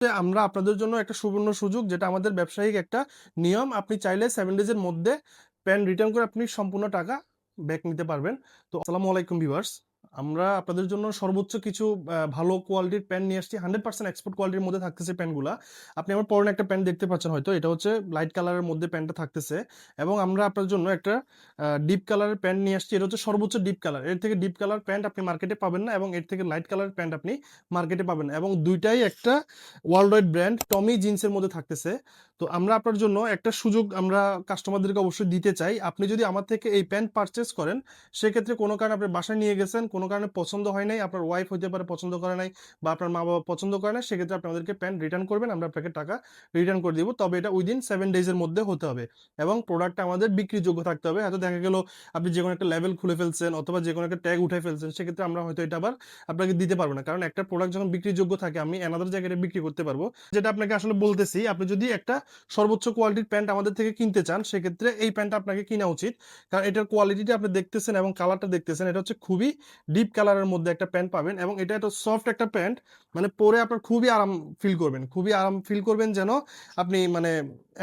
আমরা আপনাদের জন্য একটা সুবর্ণ সুযোগ, যেটা আমাদের ব্যবসায়িক একটা নিয়ম। আপনি চাইলে 7 ডেজের মধ্যে প্যান রিটার্ন করে আপনি সম্পূর্ণ টাকা ব্যাক নিতে পারবেন। তো আসসালামু আলাইকুম ভিউয়ার্স, আমরা আপনাদের জন্য সর্বোচ্চ কিছু ভালো কোয়ালিটির প্যান নিয়ে আসছি। 100% এক্সপোর্ট কোয়ালিটির মধ্যে থাকতেছে প্যানগুলা। আপনি আমার পরনে একটা প্যান দেখতে পাচ্ছেন, হয়তো এটা হচ্ছে লাইট কালারের মধ্যে প্যান্টটা থাকতেছে। এবং আমরা আপনার জন্য একটা ডিপ কালারের প্যান্ট নিয়ে আসছি। এটা হচ্ছে সর্বোচ্চ ডিপ কালার। এর থেকে ডিপ কালার প্যান্ট আপনি মার্কেটে পাবেন না, এবং এর থেকে লাইট কালার প্যান্ট আপনি মার্কেটে পাবেন না, এবং দুইটাই একটা ওয়ার্ল্ড ওয়াইড ব্র্যান্ড টমি জিন্সের মধ্যে থাকতেছে। তো আমরা আপনার জন্য একটা সুযোগ আমরা কাস্টমারদেরকে অবশ্যই দিতে চাই। আপনি যদি আমার থেকে এই প্যান্ট পারচেস করেন, সেক্ষেত্রে কোনো কারণে আপনি বাসায় নিয়ে গেছেন, কোনো কারণে পছন্দ হয় নাই, আপনার ওয়াইফ হতে পারে পছন্দ করে নাই, বা আপনার মা বাবা পছন্দ করে না, সেক্ষেত্রে আপনি আমাদেরকে প্যান্ট রিটার্ন করবেন, আমরা আপনাকে টাকা রিটার্ন করে দিব। তবে এটা উইদিন 7 ডেজের মধ্যে হতে হবে, এবং প্রোডাক্টটা আমাদের বিক্রিযোগ্য থাকতে হবে। হয়তো দেখা গেল আপনি যে কোনো একটা লেভেল খুলে ফেলছেন, অথবা যে কোনো একটা ট্যাগ উঠে ফেলছেন, সেক্ষেত্রে আমরা হয়তো এটা আবার আপনাকে দিতে পারবো না। কারণ একটা প্রোডাক্ট যখন বিক্রিযোগ্য থাকে, আমি অ্যানাদার জায়গায় বিক্রি করতে পারবো। যেটা আপনাকে আসলে বলতেছি, আপনি যদি একটা সর্বোচ্চ কোয়ালিটির প্যান্ট আমাদের থেকে কিনতে চান, সেক্ষেত্রে এই প্যান্টটা আপনাকে কিনা উচিত। কারণ এটার কোয়ালিটিটা আপনি দেখতেছেন এবং কালারটা দেখতেছেন, এটা হচ্ছে খুবই ডিপ কালারের মধ্যে একটা প্যান্ট পাবেন, এবং এটা একটা সফট একটা প্যান্ট। মানে পরে আপনার খুবই আরাম ফিল করবেন, খুবই আরাম ফিল করবেন, যেন আপনি মানে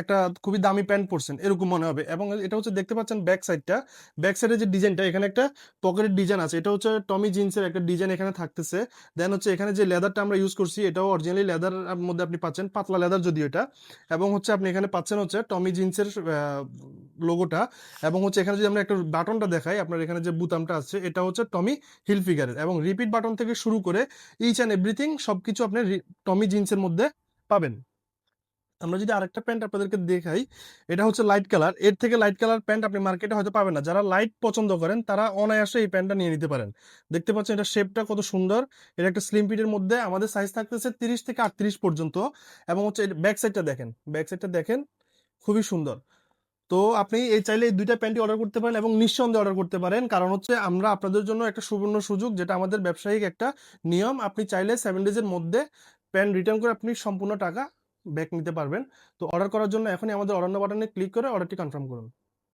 একটা খুবই দামি প্যান্ট পরছেন এরকম মনে হবে। এবং এটা হচ্ছে দেখতে পাচ্ছেন ব্যাক সাইডটা, ব্যাক সাইডের যে ডিজাইনটা, এখানে একটা পকেটের ডিজাইন আছে। এটা হচ্ছে টমি জিন্সের একটা ডিজাইন এখানে থাকতেছে। দেন হচ্ছে এখানে যে লেদারটা আমরা ইউজ করছি, এটাও অরিজিনালি লেদার মধ্যে আপনি পাচ্ছেন, পাতলা লেদার যদিও এটা। এবং হচ্ছে আপনি এখানে পাচ্ছেন হচ্ছে টমি জিন্সের লোগোটা। এবং হচ্ছে এখানে যদি আমরা একটা বাটনটা দেখাই, আপনার এখানে যে বুতামটা আছে, এটা হচ্ছে টমি হিলফিগারের। এবং রিপিট বাটন থেকে শুরু করে ইচ অ্যান্ড এভরিথিং সবকিছু আপনি টমি জিন্সের মধ্যে পাবেন। আমরা যদি আরেকটা প্যান্ট আপনাদেরকে দেখাই, এটা হচ্ছে লাইট কালার। এর থেকে লাইট কালার প্যান্ট আপনি মার্কেটে হয়তো পাবেন না। যারা লাইট পছন্দ করেন, তারা অনায়াসে এই প্যান্টটা নিয়ে নিতে পারেন। দেখতে পাচ্ছেন এটা শেপটা কত সুন্দর। এটা একটা স্লিম ফিটের মধ্যে, আমাদের সাইজ থাকতেছে 30 থেকে 38 পর্যন্ত। এবং হচ্ছে ব্যাক সাইডটা দেখেন, ব্যাক সাইডটা দেখেন, খুবই সুন্দর। তো আপনি এই চাইলে এই দুইটা প্যান্টই অর্ডার করতে পারেন, এবং নিঃসন্দেহে অর্ডার করতে পারেন। কারণ হচ্ছে আমরা আপনাদের জন্য একটা সুবর্ণ সুযোগ, যেটা আমাদের ব্যবসায়িক একটা নিয়ম। আপনি চাইলে 7 ডেজের মধ্যে প্যান্ট রিটার্ন করে আপনি সম্পূর্ণ টাকা ব্যাক নিতে পারবেন। তো অর্ডার করার জন্য এখনই আমাদের অর্ডার নাও বাটনে ক্লিক করে অর্ডারটি কনফার্ম করুন।